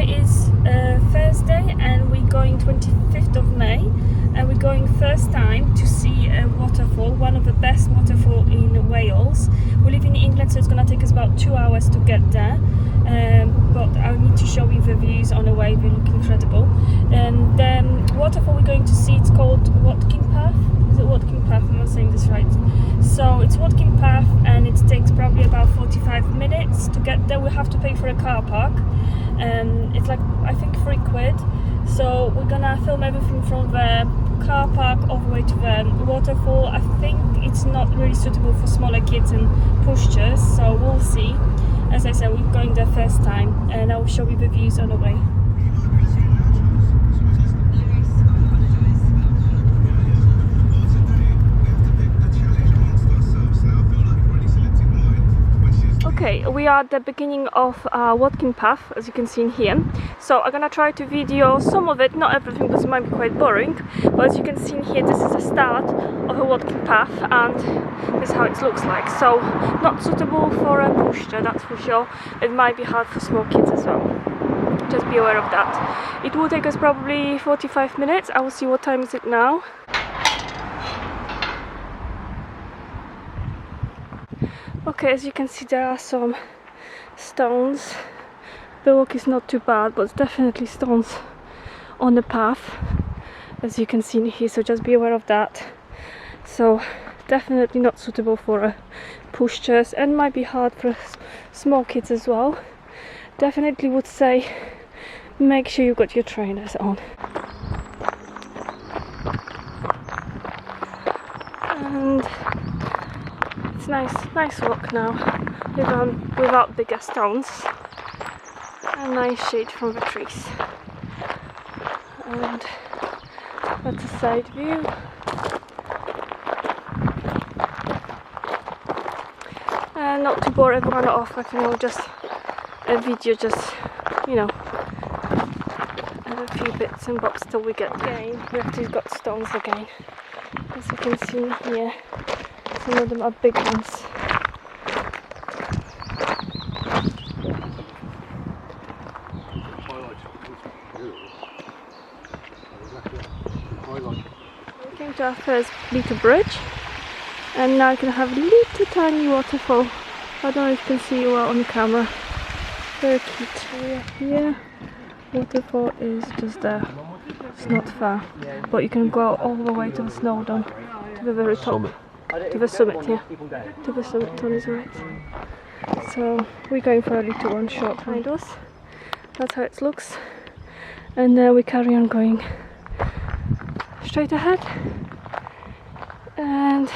Today is Thursday and we're going 25th of May and we're going first time to see a waterfall, one of the best waterfall in Wales. We live in England, so it's going to take us about 2 hours to get there, but I need to show you the views on the way. They look incredible. And the waterfall we're going to see, it's called Watkin Path. Is it Watkin Path? I'm not saying this right. So it's Watkin Path and it takes probably about 45 minutes to get there. We have to pay for a car park. It's like, I think, £3. So we're gonna film everything from the car park all the way to the waterfall. I think it's not really suitable for smaller kids and pushchairs, so we'll see. As I said, we're going there first time and I'll show you the views on the way. Okay, we are at the beginning of Watkin Path, as you can see in here. So I'm gonna try to video some of it, not everything, because it might be quite boring. But as you can see in here, this is the start of a Watkin Path, and this is how it looks like. So not suitable for a pushchair, that's for sure. It might be hard for small kids as well. Just be aware of that. It will take us probably 45 minutes. I will see what time is it now. Okay, as you can see, there are some stones. The walk is not too bad, but it's definitely stones on the path, as you can see in here, so just be aware of that. So definitely not suitable for pushchairs and might be hard for small kids as well. Definitely would say make sure you got your trainers on. And nice walk now, without bigger stones, a nice shade from the trees, and that's a side view. And not to bore everyone off, I think just a video, just, you know, a few bits and bobs till we get again. We actually got stones again, as you can see in here. Some of them are big ones. We came to our first little bridge, and now you can have a little tiny waterfall. I don't know if you can see it well on the camera. Very cute. We are here. Waterfall is just there. It's not far, but you can go all the way to the snow dome, to the very top. To the summit, yeah. To the summit on his right. So we're going for a little one short behind us. That's how it looks. And then we carry on going straight ahead. And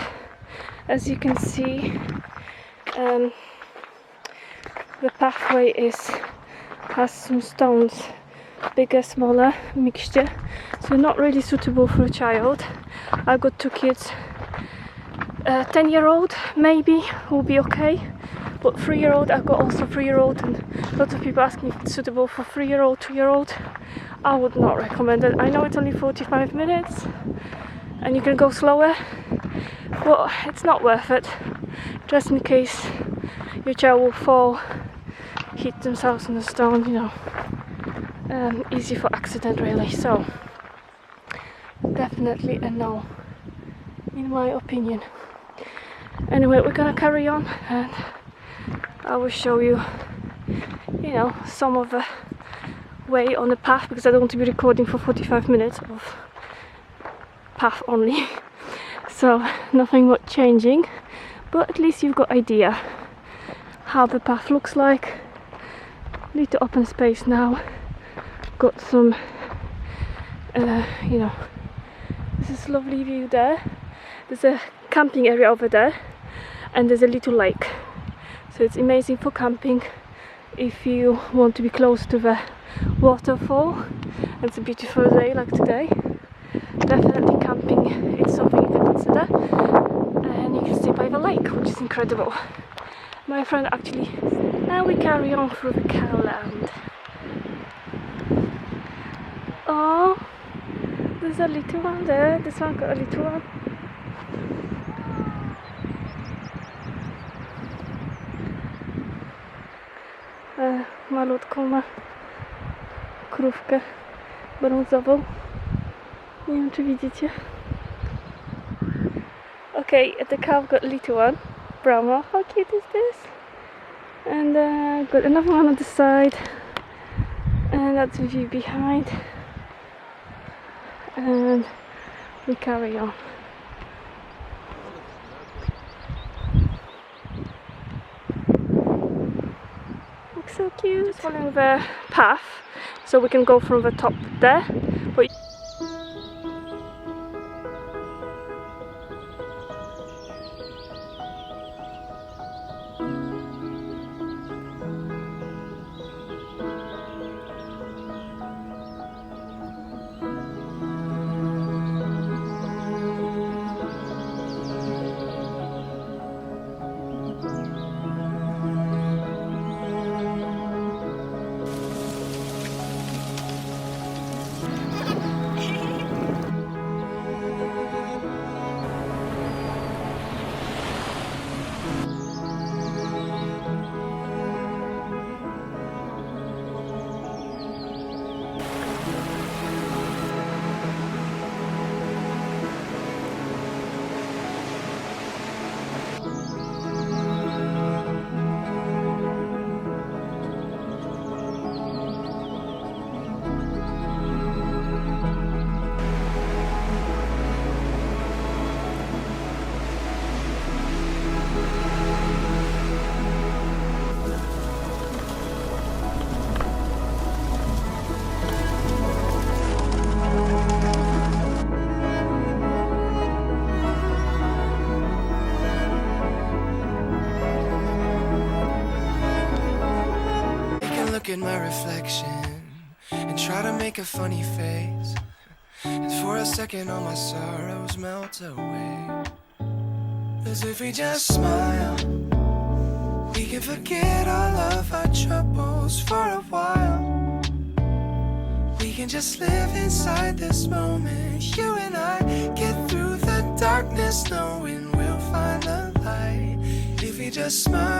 as you can see, the pathway has some stones, bigger, smaller, mixture. So not really suitable for a child. I've got 2 kids. 10-year-old maybe will be okay, but 3-year-old, I've got also 3-year-old, and lots of people asking if it's suitable for 3-year-old, 2-year-old. I would not recommend it. I know it's only 45 minutes and you can go slower, but it's not worth it, just in case your child will fall, hit themselves on the stone, you know. Easy for accident really, so definitely a no, in my opinion. Anyway, we're gonna carry on and I will show you, you know, some of the way on the path, because I don't want to be recording for 45 minutes of path only. So nothing much changing, but at least you've got idea how the path looks like. Little open space now. Got some, you know, this is a lovely view there. There's a camping area over there, and there's a little lake, so it's amazing for camping if you want to be close to the waterfall. It's a beautiful day like today. Definitely camping is something you can consider, and you can stay by the lake, which is incredible. My friend actually, now we carry on through the cowland. Oh, there's a little one there. This one got a little one. Malutką ma. krówkę brązową. Nie wiem, czy widzicie. Okay, the cow got a little one, brown one. How cute is this? And got another one on the side, and that's the view behind. And we carry on. Looks so cute. Just following the path, so we can go from the top there. But look at my reflection and try to make a funny face, and for a second all my sorrows melt away. As if we just smile, we can forget all of our troubles for a while. We can just live inside this moment, you and I, get through the darkness knowing we'll find the light. If we just smile,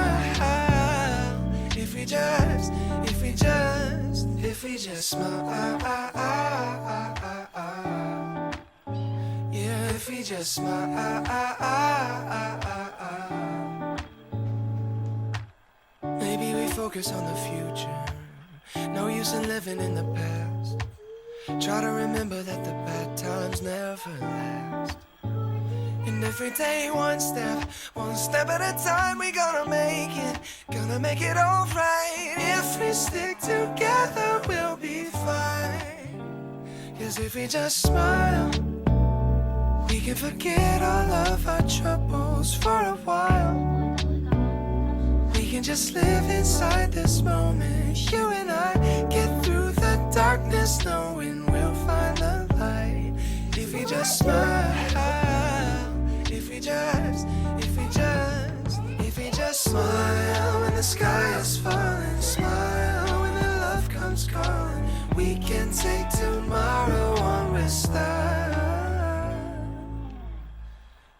if we just smile, yeah, if we just smile. Maybe we focus on the future, no use in living in the past. Try to remember that the bad times never last. And every day one step at a time, we gonna make it alright. If we stick together, we'll be fine. 'Cause if we just smile, we can forget all of our troubles for a while. We can just live inside this moment, you and I, get through the darkness knowing we'll find the light. If we just smile, if we just smile when the sky is falling, smile when the love comes calling. We can take tomorrow on with style.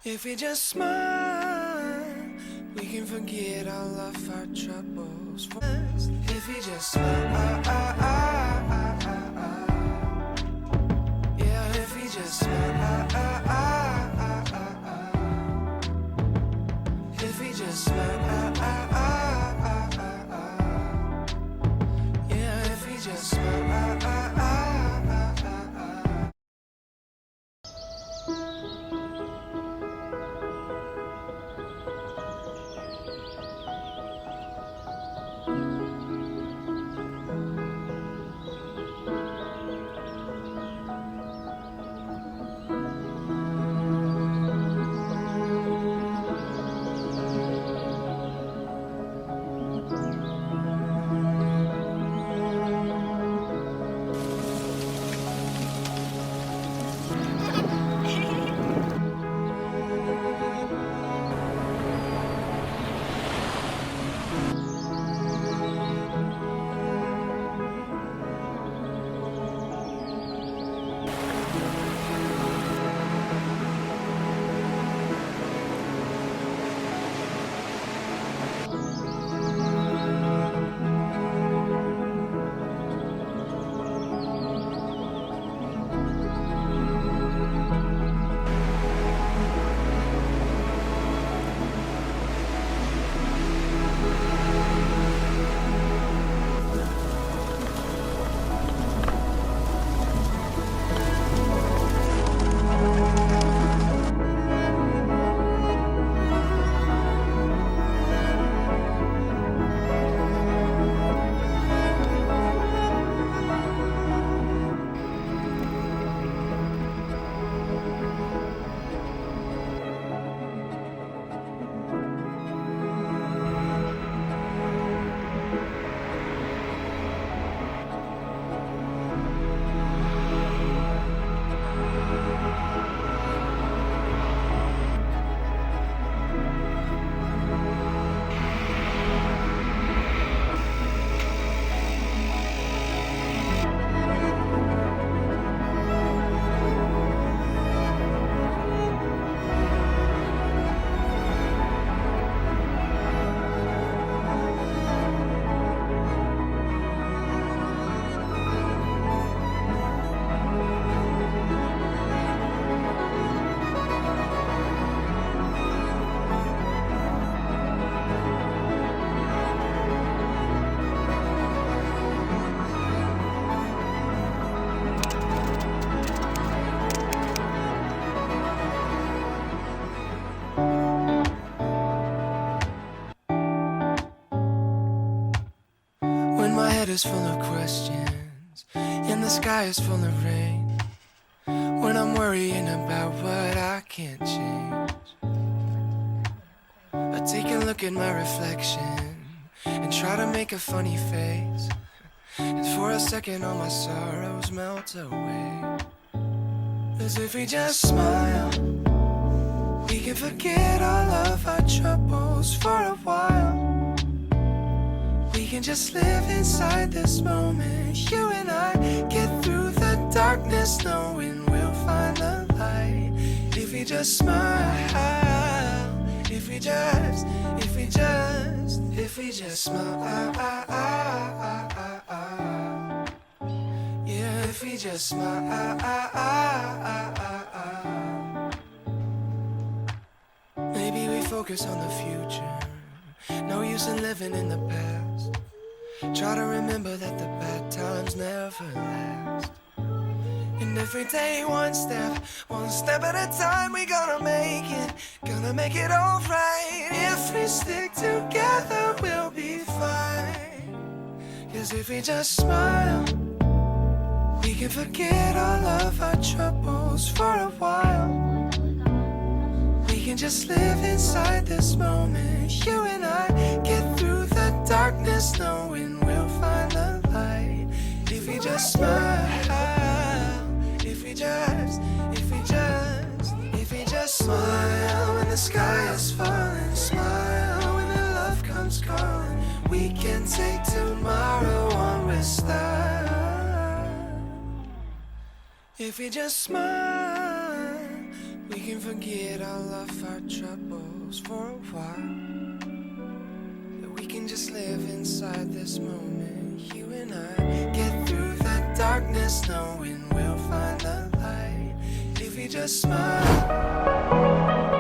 If we just smile, we can forget all of our troubles. If we just smile, yeah, if we just smile, if we just smile, yeah, if we just smile. is full of questions, and the sky is full of rain. When I'm worrying about what I can't change, I take a look at my reflection and try to make a funny face, and for a second all my sorrows melt away. As if we just smile, we can forget all of our troubles for a while. We can just live inside this moment, you and I, get through the darkness knowing we'll find the light. If we just smile, if we just smile, yeah, if we just smile. Maybe we focus on the future, no use in living in the past. Try to remember that the bad times never last. And every day one step at a time, we gonna make it alright. If we stick together, we'll be fine. 'Cause if we just smile, we can forget all of our troubles for a while. We can just live inside this moment, you and I, get through the darkness knowing we'll find the light. If we just smile, if we just smile when the sky is falling, smile when the love comes calling. We can take tomorrow on with style. If we just smile, we can forget all of our troubles for a while. We can just live inside this moment, you and I, get through the darkness knowing we'll find the light. If we just smile.